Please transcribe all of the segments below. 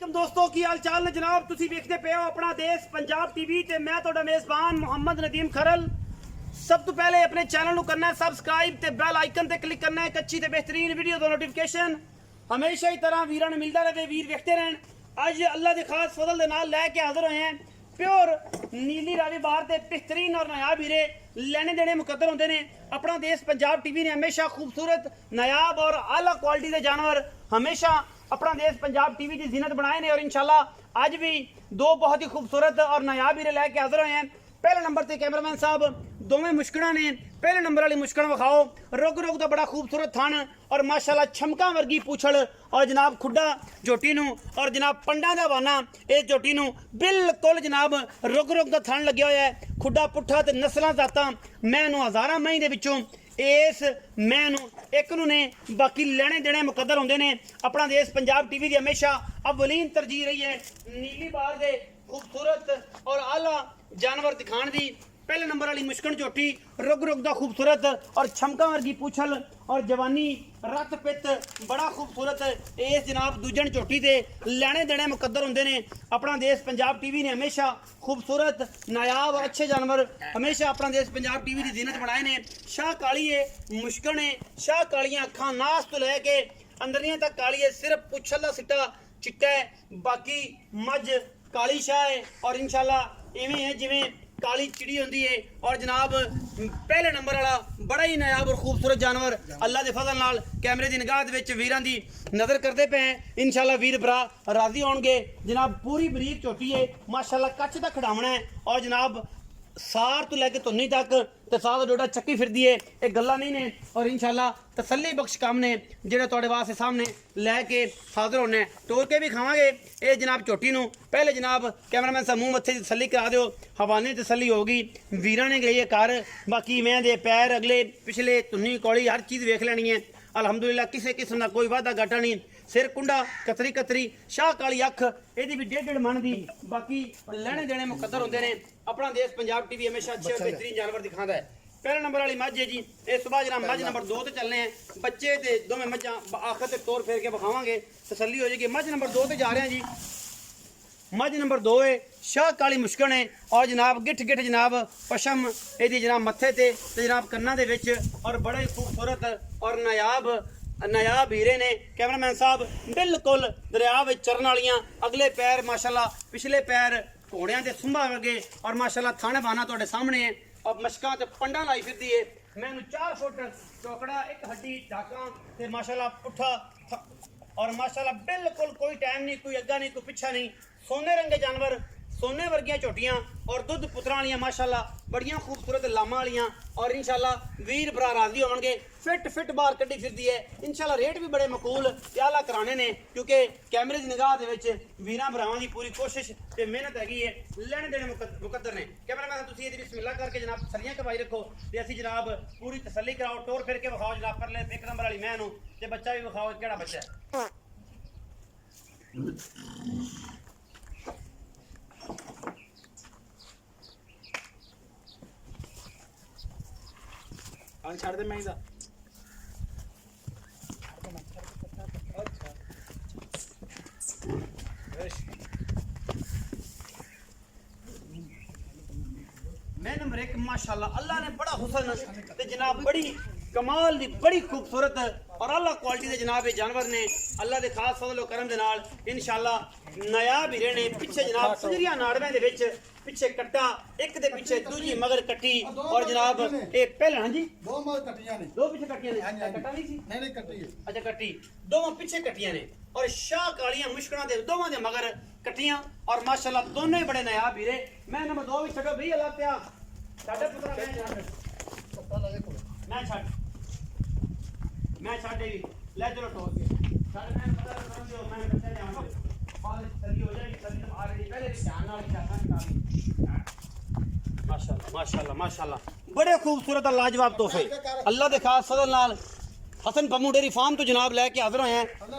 दोस्तों की हाल चाल ने जनाब तुसी वेखदे पे हो अपना देश पंजाब टीवी ते मैं तुहाडा मेज़बान मुहम्मद नदीम खरल। सब तो पहले अपने चैनल को करना है सबसक्राइब ते बेल आइकन ते क्लिक करना है एक अच्छी ते बेहतरीन वीडियो दा नोटिफिकेशन हमेशा ही तरह वीरां नूं मिलदा रहे वीर वेखते रहन। अज अल्लाह दे खास फजल दे नाल लैके हाजिर होए हैं प्योर नीली रावी बाहर दे बेहतरीन और नायाब हीरे लेने देने मुकद्दर होंदे ने। अपना देश पंजाब टीवी ने हमेशा खूबसूरत नायाब और आला क्वालिटी के जानवर हमेशा अपना देश पंजाब टीवी की जीनत बनाए ने और इंशाल्लाह आज भी दो बहुत ही खूबसूरत और नायाब हीरे लैके हाजिर हुए हैं। पहले नंबर से कैमरामैन साहब दोवें मुश्किलां ने। पहले नंबर वाली मुश्किल विखाओ रुक रुक का बड़ा खूबसूरत थन और माशाल्लाह छमका वर्गी पूछल और जनाब खुड्डा झोटी नूं और जनाब पंडा दा वाना इस झोटी नूं बिल्कुल जनाब रुक रुक का थन लग्या होया है। खुड्डा पुट्ठा ते नस्लां जातां मैं नूं हज़ारां मई दे विचों इस मैं एक नूं ने बाकी लेने देने मुकद्दर होंदे ने। अपना देश पंजाब टीवी की हमेशा अवलीन तरजीह रही है नीली बार दे खूबसूरत और आला जानवर दिखाने दी। पहले नंबर वाली मुश्किल झोटी रुग रुग दा खूबसूरत और छमका वर्गी पूछल और जवानी रत पित बड़ा खूबसूरत इस जनाब दूजन झोटी दे लेने देने मुकद्दर होंदे ने। अपना देश पंजाब टीवी ने हमेशा खूबसूरत नायाब और अच्छे जानवर हमेशा अपना देश पंजाब टीवी की जीनत बनाए ने। शाह काली है मुश्किल ने शाह कालियां अखां नास तो लैके अंदरियां तक काली है सिर्फ पुछल दा सिट्टा चिट्टा है बाकी मझ काली शाह है और इंशाल्लाह इवें है जिवें काली चिड़ी होंदी है। और जनाब पहले नंबर वाला बड़ा ही नायाब और खूबसूरत जानवर अल्लाह के फजल नाल कैमरे की निगाह विच वीरां दी नज़र करते पे हैं। इंशाल्लाह वीर भरा राजी होणगे। जनाब पूरी बरीक झोटी है माशाल्लाह कच्छ तक खड़ावना है और जनाब सार तो लैके धुन्नी तक तो सारा डोडा चक्की फिरदी है ये गल्ला नहीं ने और इंशाल्लाह तसल्ली बख्श काम ने जेड़ा तुहाडे वास्ते सामने लैके हाजिर होने तोड़ के भी खावांगे। ये जनाब झोटी नूं पहले जनाब कैमरामैन साहब मुँह मत्थे तसल्ली करा दिओ हवाने तसल्ली होगी वीरां ने गई है घर बाकी मैं दे पैर अगले पिछले धुन्नी कौड़ी हर चीज़ वेख लैनी है अलहमदुलिल्लाह किसी किस्म का कोई वादा घाटा नहीं। सिर कुंडा कतरी कतरी शाह काली अख यदि भी डेढ़ मन की बाकी लेने देने मुकद्दर होंदे ने। अपना देश पंजाब टीवी हमेशा अच्छे और बेहतरीन जानवर दिखाता है। पहले नंबर वाली मझ है जी इस सुबह जनाब मझ नंबर 2 ते चलने हैं बच्चे ते दोवें मझां आखिर ते तौर फेर के विखावांगे तसल्ली हो जाएगी। मझ नंबर 2 ते जा रहे हैं जी। मझ नंबर 2 है शाह काली मुश्किल है और जनाब गिठ गिठ जनाब पशम यदि जनाब मत्थे ते जनाब कन्ना दे विच और बड़े खूबसूरत और नायाब हीरे ने। कैमरामैन साहब बिल्कुल दरिया में चरण वालियां अगले पैर माशाल्लाह पिछले पैर घोड़ियां के सुंभा वर्गे और माशाल्लाह थाने बाना तुहाडे सामने है और मशकां ते पंडा लाई फिरदी है। मैनू 4 फुट चौकड़ा एक हड्डी डाका ते माशाल्लाह पुट्ठा और माशाल्लाह बिल्कुल कोई टाइम नहीं कोई अग्गा नहीं कोई पिछा नहीं सोने रंगे जानवर सोने वर्गियां झोटियां और दुध पुत्रा वालियां माशाल्लाह बड़ियां खूबसूरत लामा वालियां और इंशाल्लाह वीर भरा राजी होणगे। फिट बाहर कड्डी फिरदी है इंशाल्लाह रेट भी बड़े मकूल आला कराने ने क्योंकि कैमरे की निगाह दे विच वीरां भरावां दी पूरी कोशिश ते मेहनत हैगी है लेने देने मुकद्दर ने। कैमरामैन तुसीं इहदी बिस्मिल्लाह करके जनाब तसल्लियां करवाई रखो ते असीं जनाब पूरी तसल्ली कराओ टोर फिर के विखाओ जनाब परले एक नंबर वाली मैं नूं ते बच्चा भी विखाओ किहड़ा बच्चा है। छाड़ दे मैं नंबर 1 माशाल्लाह अल्लाह ने बड़ा हुसन ते जनाब बड़ी कमाल दी बड़ी खूबसूरत और अल्लाह क्वालिटी दे जनाब ये जानवर ने अल्लाह दे खास फजल करम दे नाल इंशाल्लाह नायाब हीरे ने। पिछे जनाब सजरिया नाड़वे दे विच पिछे कट्टा एक दे पिछे दूजी मगर कट्टी और जनाब ए पहले हां जी दो मगर कट्टियां ने दो पिछे कट्टियां ने कट्टा नहीं सी नहीं कट्टी है अच्छा कट्टी दोवां पिछे कट्टियां ने और शाह कालियां मुश्किलां दे दोवां दे मगर कट्टियां और माशाल्लाह दोनों ही बड़े नायाब हीरे। मैं नंबर 2 भी छड्डो भई अल्लाह त्या साडे पुत्रा मैं छाड़े भी ले चलो टोर के साडे मैं पता कर दियो मैं बच्चा ले आऊंगा बाद तली हो जाएगी तली तो ऑलरेडी पहले ध्यान वाली चाहता माशाल्लाह माशाल्लाह माशाल्लाह बड़े खूबसूरत और लाजवाब तोहफे अल्लाह दे खास फजल नाल हसन बम्मू डेयरी फार्म तो जनाब लैके हाजिर होए हैं।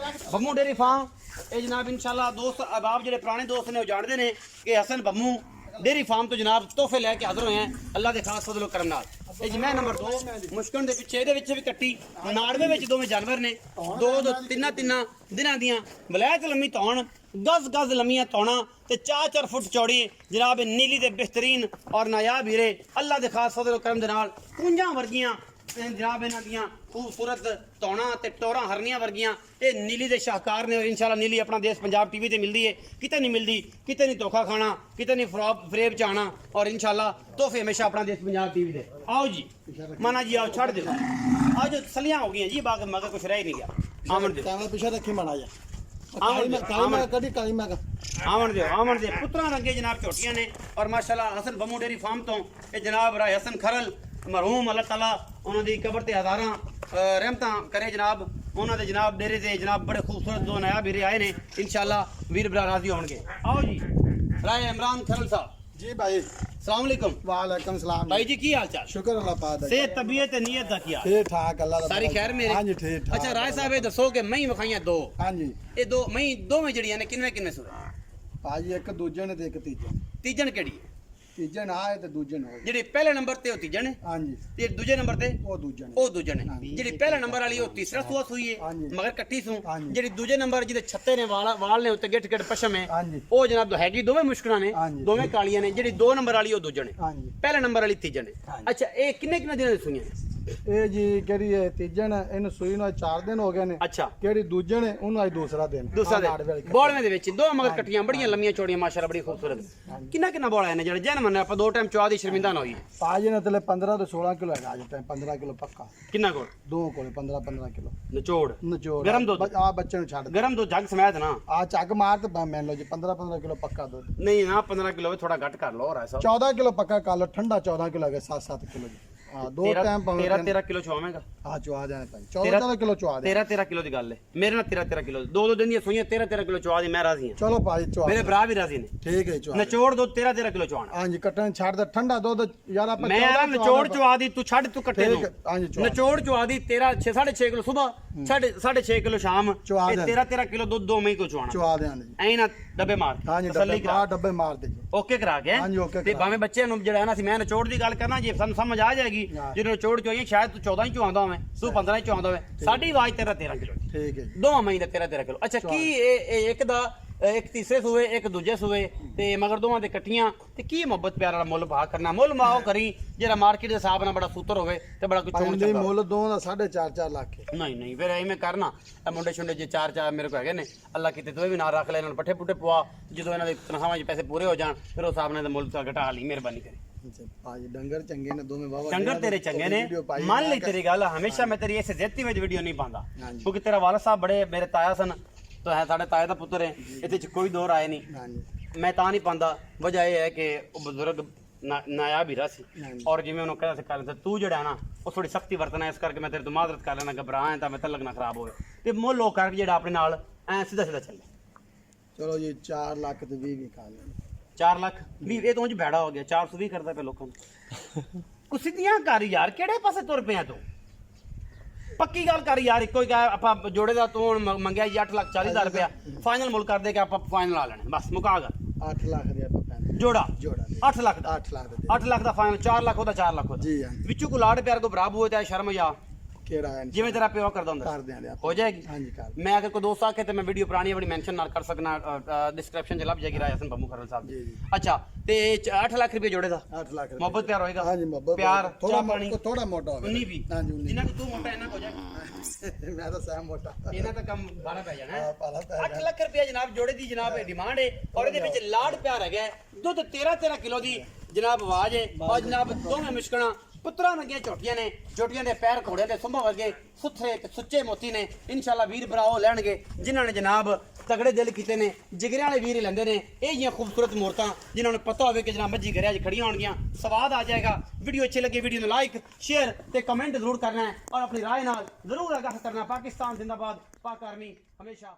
बम्मू डेयरी फार्म ये जनाब इंशाल्लाह दोस्त अहबाब जो पुराने दोस्त ने जानते हैं कि हसन बम्मू डेयरी फार्म तो जनाब तोहफे लैके हाजिर होए हैं अल्लाह के खास फजल करम नाल। जी मैं नंबर 2 मुश्किल के पिछे ये भी कट्टी नाड़वे में दोवें जानवर ने दो तिन्ना दिनां दियां वलैत लम्मी धौन गज गज लम्मियां तौणा ते 4-4 फुट चौड़ी जनाब नीली दे बेहतरीन और नायाब हीरे अल्लाह दे खास फजल करम दे नाल कुंजां वर्गियां जनाब इन्हां दियां खूबसूरत तौणा ते टोरां हरनियां वर्गियां ये नीली दे शाहकार ने और इंशाल्लाह नीली अपना देश पंजाब टीवी ते मिलदी है किते नहीं मिलदी किते नहीं धोखा खाना किते नहीं फरेब चाहना और इंशाल्लाह तोहफे हमेशा अपना देश पंजाब टीवी दे आओ जी माना जी आओ छड़ दो आज सलियां हो गई जी बाग मगर कुछ रह नहीं गया आमन दे कैमरा पीछे रखी माड़ा जा आमन दे पुत्रा रंगे जनाब झोटियां ने और माशाल्लाह हसन बमू डेरी फार्म तो ये जनाब राय हसन खरल मरहूम अल्लाह ताला उन्हां दी कबर ते हज़ारां रहमतां करे जनाब उन्हां दे जनाब डेरे ते जनाब बड़े खूबसूरत दो नायाब हीरे आए ने इंशाल्लाह वीर भरा राजी होणगे आओ जी राय इमरान खरल साहब जी भाई अस्सलाम वालेकुम वालेकुम सलाम भाई जी की हाल चाल शुक्र अल्लाह पाक दा सेहत तबीयत ते नीयत दा की हाल ठीक ठाक अल्लाह दा सारी खैर मेरे हां जी ठीक ठाक अच्छा राय साहब ये दसो कि मई विखाइयां दो हां जी ये दो मई दोवें जड़ियां ने किनवे किनवे सुने भाजी एक दूजे ने ते एक तीजे तीजन केड़ी है तीजे ना है ते दूजे ने ਜਿਹੜੀ ਪਹਿਲੇ ਨੰਬਰ ਤੇ ਉਹ ਤੀਜਣ ਹੈ हां जी ਤੇ ਦੂਜੇ ਨੰਬਰ ਤੇ वो दूजे ने ਉਹ ਦੂਜਣ ਹੈ ਜਿਹੜੀ ਪਹਿਲੇ ਨੰਬਰ ਵਾਲੀ ਉਹ ਤੀਸਰਾ ਸੂਆ ਸੂਈ ਹੈ ਹਾਂਜੀ। ਮਗਰ ਕੱਟੀ ਸੂ ਹਾਂਜੀ। ਜਿਹੜੀ ਦੂਜੇ ਨੰਬਰ ਜਿਹਦੇ ਛੱਤੇ ਨੇ ਵਾਲ ਨੇ ਉੱਤੇ ਗਿੱਟ ਗਿੱਟ ਪਸ਼ਮ ਹੈ ਹਾਂਜੀ। ਉਹ ਜਨਾਬ ਹੈਗੀ ਦੋਵੇਂ ਮੁਸ਼ਕਲਾਂ ਨੇ ਹਾਂਜੀ। ਦੋਵੇਂ ਕਾਲੀਆਂ ਨੇ ਜਿਹੜੀ 2 ਨੰਬਰ ਵਾਲੀ ਉਹ ਦੂਜਣ ਹੈ हां जी ਪਹਿਲੇ ਨੰਬਰ ਵਾਲੀ ਤੀਜਣ ਹੈ ਹਾਂਜੀ। ਅੱਛਾ ਇਹ ਕਿੰਨੇ ਕਿੰਨੇ ਦਿਨਾਂ ਦੀ ਸੂਈਆਂ ਨੇ ਇਹ ਜੀ ਕਿਹੜੀ ਹੈ ਤੀਜਣ ਇਹਨੂੰ ਸੂਈ ਨੂੰ 4 ਦਿਨ ਹੋ ਗਏ ਨੇ ਅੱਛਾ ਕਿਹੜੀ ਦੂਜਣ ਹੈ ਉਹਨੂੰ ਅੱਜ ਦੂਸਰਾ ਦਿਨ ਦੂਸਰਾ ਆਹ ਨਾੜ ਦੇ ਵਾਲੀ ਕੱਟੀ। ਬੋਲਵੇਂ ਦੇ ਵਿੱਚ ਦੋ ਮਗਰ ਕੱਟੀਆਂ ਬੜੀਆਂ ਲੰਮੀਆਂ ਚੌੜੀਆਂ ਮਾਸ਼ਾਅੱਲਾ ਬੜੀ ਖੂਬਸੂਰਤ ਕਿੰਨਾ ਕਿੰਨਾ ਬੋਲ ਆਏ ਨੇ ਜਿਹੜੇ ਜਨ ਮੰਨੇ ਆਪਾਂ ਦੋ ਟਾਈਮ ਚੌਹ ਦੀ ਸ਼ਰਮਿੰਦਾ ਨਾ ਹੋਈ ਭਾਜੀ ਨੇ ਤਲੇ 15 ਤੋਂ 16 ਕਿਲੋ ਹੈਗਾ ਅੱਜ ਟਾਈਮ 15 ਕਿਲੋ ਪੱਕਾ ਕਿੰਨਾ ਕੋਲ ਦੋ ਕੋਲੇ 15 ਕਿਲੋ ਨਿਚੋੜ ਨਚੋੜ ਗਰਮ ਦੁੱਧ ਆ ਬੱਚੇ ਨੂੰ ਛੱਡ ਗਰਮ ਦੁੱਧ ਜੱਗ ਸਮੈਤ ਨਾ ਆ ਚੱਕ ਮਾਰ ਤੇ ਮੰਨ ਲਓ ਜੀ 15 ਕਿਲੋ ਪੱਕਾ ਦੁੱਧ ਨਹੀਂ ਨਾ 15 ਕਿਲੋ ਥੋੜਾ ਘੱਟ ਕਰ ਲਓ ਰਾਏ ਸਾਹਿਬ 14 ਕਿਲੋ ਪੱਕਾ ਕਾਲ ਠੰਡਾ 14 ਕਿਲੋ ਹੈਗਾ 7 ਕਿਲੋ ਜੀ ਹਾਂ ਦੋ ਟਾਈਮ ਪਾਉਂਦੇ 13 ਕਿਲੋ ਚਵਾਵੇਂਗਾ ਆ ਚਵਾ ਜਾਣੇ ਭਾਈ 14 ਕਿਲੋ ਚਵਾ ਦੇ 13 ਕਿਲੋ ਦੀ ਗੱਲ ਹੈ ਮੇਰੇ ਨਾਲ 13 ਕਿਲੋ ਦੋ ਦਿਨ ਦੀਆਂ ਸੂਈਆਂ 13 ਕਿਲੋ ਚਵਾ ਦੀ ਮੈਂ ਰਾਜ਼ੀ ਹਾਂ ਚਲੋ ਭਾਈ ਚਵਾ ਮੇਰੇ ਭਰਾ ਵੀ ਰਾਜ਼ੀ ਨੇ ਠੀਕ ਹੈ ਚਵਾ ਨਚੋੜ ਦੋ 13 ਕਿਲੋ ਚਵਾਣਾ ਹਾਂਜੀ ਕੱਟਣ ਛੱਡ ਦੇ ਠੰਡਾ ਦੁੱਧ ਯਾਰ ਆਪਾਂ ਮੈਂ ਨਚੋੜ ਚਵਾ ਦੀ ਤੂੰ ਛੱਡ ਤੂੰ ਕੱਟੇ ਨੂੰ ਹਾਂਜੀ ਚਵਾ ਨਚੋੜ ਚਵਾ ਦੀ 6.5 ਕਿਲੋ ਸਵੇਰ 6.5 ਕਿਲੋ ਸ਼ਾਮ ਚਵਾ ਦੇ 13 ਕਿਲੋ ਦੁੱਧ ਦੋ ਮੈਂ ਕੋ ਚਵਾਣਾ ਚਵਾ ਦੇ ਜੀ ਐ ਨਾ ਡੱਬੇ ਮਾਰ ਹਾਂਜੀ ਤਸੱਲੀ ਕਰਾ ਡੱਬੇ ਮਾਰ ਦੇ ਜੀ ਓਕੇ ਕਰਾ ਕੇ ਹਾਂਜੀ, ਓਕੇ ਤੇ ਕਰਾ। ਭਾਵੇਂ ਬੱਚਿਆਂ ਨੂੰ ਜਿਹੜਾ ਨਾ ਸੀ ਮੈਂ ਨਚੋੜ ਦੀ ਗੱਲ ਕਰਨਾ ਜੇ ਸਾਨੂੰ ਸਮਝ ਆ ਜਾਏਗੀ ਹਾਂ। ਜਦੋਂ ਨਚੋੜ ਚੋਈਏ ਸ਼ਾਇਦ ਤੂੰ 14 ਹੀ ਚਵਾਉਂਦਾ ਹੋਵੇਂ ਤੂੰ 15 ਹੀ ਚਵਾਉਂਦਾ ਹੋਵੇਂ ਸਾਡੀ ਆਵਾਜ਼ 13 ਕਿਲੋ ਦੀ ਠੀਕ ਹੈ ਜੀ ਦੋਵਾਂ ਮਹੀਨੇ 13 ਕਿਲੋ ਅੱਛਾ ਕੀ ਇਹ ਇੱਕ ਦਾ ਇੱਕ ਤੀਸਰੇ ਸੂਏ ਇੱਕ ਦੂਜੇ ਸੂਏ ਤੇ ਮਗਰ ਦੋਵਾਂ ਦੇ ਕੱਟੀਆਂ ਤੇ ਕੀ ਮੁਹੱਬਤ ਪਿਆਰ ਵਾਲਾ ਮੁੱਲ ਭਾਅ ਕਰਨਾ ਮੁੱਲ ਮਾਓ ਕਰੀ ਜਿਹੜਾ ਮਾਰਕੀਟ ਦੇ ਹਿਸਾਬ ਨਾਲ ਬੜਾ ਸੂਤਰ ਹੋਵੇ ਤੇ ਬੜਾ ਕੁਝ ਚੋਣ ਪੰਜ ਚੱਲਦਾ ਮੁੱਲ ਦੋ ਦਾ 4.5 ਲੱਖ ਹੈ ਨਹੀਂ ਨਹੀਂ ਫਿਰ ਐਵੇਂ ਕਰਨਾ ਇਹ ਮੁੰਡੇ ਛੁੰਡੇ ਜੇ ਚਾਰ ਮੇਰੇ ਕੋ ਹੈਗੇ ਨੇ ਅੱਲਾ ਕਿਤੇ ਤੂੰ ਵੀ ਨਾ ਰੱਖ ਲੈ ਇਹਨਾਂ ਨੂੰ ਪੱਠੇ ਪੁੱਠੇ ਪਵਾ ਜਦੋਂ ਇਹਨਾਂ ਦੇ ਤਨਖਾਹਾਂ 'ਚ ਪੈਸੇ ਪੂਰੇ ਹੋ ਜਾਣ ਫਿਰ ਉਸ ਹਿਸਾਬ ਨਾਲ ਮੁੱਲ ਤਾਂ ਘਟਾ ਲਈ ਮਿਹਰਬਾਨੀ ਕਰੀ ਭਾਜੀ ਡੰਗਰ ਚੰਗੇ ਨੇ ਦੋਵੇਂ ਬਾਬਾ ਚੰਗਰ ਤੇਰੇ ਚੰਗੇ ਨੇ ਮੰਨ ਲਈ ਤੇਰੀ ਗੱਲ ਹਮੇਸ਼ਾ ਮੈਂ ਤੇਰੀ ਇਸੇ ਜ਼ਿੱਤੀ ਵਿੱਚ ਵੀਡੀਓ ਨਹੀਂ ਪਾਉਂਦਾ ਕਿਉਂਕਿ ਤੇਰਾ ਵਾਲਦ ਸਾਹਿਬ ਬੜੇ ਮੇਰੇ ਤਾਇਆ ਸਨ ਤਾਂ ਹੈ ਸਾਡੇ ਤਾਏ ਦਾ ਪੁੱਤਰ ਹੈ ਇਹਦੇ 'ਚ ਕੋਈ ਦੋ ਰਾਏ ਨਹੀਂ ਹਾਂਜੀ ਮੈਂ ਤਾਂ ਨਹੀਂ ਪਾਉਂਦਾ ਵਜ੍ਹਾ ਇਹ ਹੈ ਕਿ ਉਹ ਬਜ਼ੁਰਗ ਨਾਇਬ ਹੀਰਾ ਸੀ ਔਰ ਜਿਵੇਂ ਉਹਨੂੰ ਕਹਿੰਦਾ ਸੀ ਕਰ ਤੂੰ ਜਿਹੜਾ ਨਾ ਉਹ ਥੋੜੀ ਸਖਤੀ ਵਰਤਣਾ ਇਸ ਕਰਕੇ ਮੈਂ ਤੇਰੇ ਤੋਂ ਮਾਜ਼ਰਤ ਕਰ ਲੈਣਾ ਘਬਰਾ ਹੈ ਤਾਂ ਮੈਂ ਤਲਕ ਨਾ ਖਰਾਬ ਹੋਵੇ ਤੇ ਮੁੱਲ ਲੋਕ ਕਰਕੇ ਜਿਹੜਾ ਆਪਣੇ ਨਾਲ ਐ ਸਿੱਧਾ ਚੱਲੇ ਚਲੋ ਜੀ 4 ਲੱਖ ਤੇ 20 ਵੀ ਖਾ ਲੈਣ 4 ਲੱਖ ਵੀ ਇਹ ਤਾਂ ਉਂਝ ਭੈੜਾ ਹੋ ਗਿਆ 420 ਕਰਦਾ ਪਿਆ ਲੋਕਾਂ ਨੂੰ ਕੁਛ ਸਿੱਧੀਆਂ ਕਰ ਯਾਰ ਕਿਹੜੇ ਪਾਸੇ ਤੁਰ ਪਿਆ ਤੂੰ ਪੱਕੀ ਗੱਲ ਕਰ ਯਾਰ ਇੱਕੋ ਹੀ ਕਹਿ ਆਪਾਂ ਜੋੜੇ ਦਾ ਤੂੰ ਹੁਣ ਮੰਗਿਆ ਜੀ 8,40,000 ਰੁਪਇਆ ਫਾਈਨਲ ਮੁੱਲ ਕਰ ਦੇ ਕੇ ਆਪਾਂ ਫਾਈਨਲ ਆ ਲੈਣੇ ਬਸ ਮੁਕਾ ਗਾ 8 ਲੱਖ ਦੇ ਆਪਾਂ ਪੈਂਦੇ ਜੋੜਾ ਜੋੜਾ 8 ਲੱਖ ਦਾ 8 ਲੱਖ ਦੇ 8 ਲੱਖ ਦਾ ਫਾਈਨਲ 4 ਲੱਖ ਉਹਦਾ 4 ਲੱਖ ਉਹਦਾ ਜੀ ਹਾਂਜੀ ਵਿੱਚੋਂ ਕੋ ਲਾੜ ਪਿਆਰ ਕੋ ਬਰਾਬ ਹੋਏ ਤਾਂ ਸ਼ਰਮ ਜਾ ਕਿਹੜਾ ਹੈ ਜਿਵੇਂ ਤੇਰਾ ਪਿਓ ਕਰਦਾ ਹੁੰਦਾ ਕਰ ਦਿਆਂਗੇ ਆਪਾਂ ਹੋ ਜਾਏਗੀ ਹਾਂਜੀ ਕਰ ਮੈਂ ਅਗਰ ਕੋਈ ਦੋਸਤ ਆਖੇ ਤੇ ਮੈਂ ਵੀਡੀਓ ਪੁਰਾਣੀ ਆਪਣੀ ਮੈਂਸ਼ਨ ਨਾਲ ਕਰ ਸਕਣਾ ਡਿਸਕ੍ਰਿਪਸ਼ਨ 'ਚ ਲੱਭ ਜਾਏਗੀ ਰਾਏ ਹਸਨ ਬੰਮੂ ਖਰਲ ਸਾਹਿਬ ਜੀ ਜੀ ਅੱਛਾ ਤੇ 8 ਲੱਖ ਰੁਪਏ ਜੋੜੇ ਦਾ 8 ਲੱਖ ਮੁਹੱਬਤ ਪਿਆਰ ਹੋਏਗਾ ਹਾਂਜੀ ਮੁਹੱਬਤ ਪਿਆਰ ਥੋੜਾ ਚਾਹ ਪਾਣੀ ਥੋੜਾ ਮੋਟਾ ਹੋਵੇ 19 ਵੀ ਹਾਂਜੀ 19 ਜਿੰਨਾ ਕੁ ਤੂੰ ਮੋਟਾ ਇਹਨਾਂ ਹੋ ਜਾਏਗਾ ਮੈਂ ਤਾਂ ਸਹਿਮ ਮੋਟਾ ਇਹਨਾਂ ਦਾ ਕੰਮ ਬਾਰਾ ਪੈ ਜਾਣਾ ਹੈ ਪਾਲਾ ਪੈ 8 ਲੱਖ ਰੁਪਏ ਜਨਾਬ ਜੋੜੇ ਦੀ ਜਨਾਬ ਇਹ ਡਿਮਾਂਡ ਹੈ ਔਰ ਇਹਦੇ ਵਿੱਚ ਲਾੜ ਪਿਆਰ ਹੈਗਾ ਹੈ। ਦੁੱਧ 13 ਕਿਲੋ ਦੀ ਜਨਾਬ ਆਵਾਜ਼ ਹੈ ਔਰ ਜਨਾਬ ਦੋਵੇਂ ਮੁਸ਼ਕਣਾ ਪੁੱਤਰਾਂ ਵਰਗੀਆਂ ਝੋਟੀਆਂ ਨੇ ਝੋਟੀਆਂ ਦੇ ਪੈਰ ਘੋੜਿਆਂ ਦੇ ਸੁੰਭਾਂ ਵਰਗੇ ਸੁਥਰੇ ਤੇ ਸੁੱਚੇ ਮੋਤੀ ਨੇ ਇਨਸ਼ਾਅੱਲਾ ਵੀਰ ਭਰਾ ਉਹ ਲੈਣਗੇ ਜਿਨ੍ਹਾਂ ਨੇ ਜਨਾਬ ਤਗੜੇ ਦਿਲ ਕੀਤੇ ਨੇ ਜਿਗਰਿਆਂ ਵਾਲੇ ਵੀਰ ਹੀ ਲੈਂਦੇ ਨੇ ਇਹ ਜੀਆਂ ਖੂਬਸੂਰਤ ਮੂਰਤਾਂ ਜਿਨ੍ਹਾਂ ਨੂੰ ਪਤਾ ਹੋਵੇ ਕਿ ਜਨਾਬ ਮੱਝੀ ਘਰੇ ਅੱਜ ਖੜੀਆਂ ਹੋਣਗੀਆਂ ਸਵਾਦ ਆ ਜਾਏਗਾ ਵੀਡੀਓ ਅੱਛੀ ਲੱਗੇ ਵੀਡੀਓ ਨੂੰ ਲਾਈਕ ਸ਼ੇਅਰ ਤੇ ਕਮੈਂਟ ਜ਼ਰੂਰ ਕਰਨਾ ਹੈ ਔਰ ਆਪਣੀ ਰਾਏ ਨਾਲ ਜ਼ਰੂਰ ਆਗਾਹ ਕਰਨਾ ਪਾਕਿਸਤਾਨ ਜ਼ਿੰਦਾਬਾਦ ਪਾਕ ਆਰਮੀ ਹਮੇਸ਼ਾ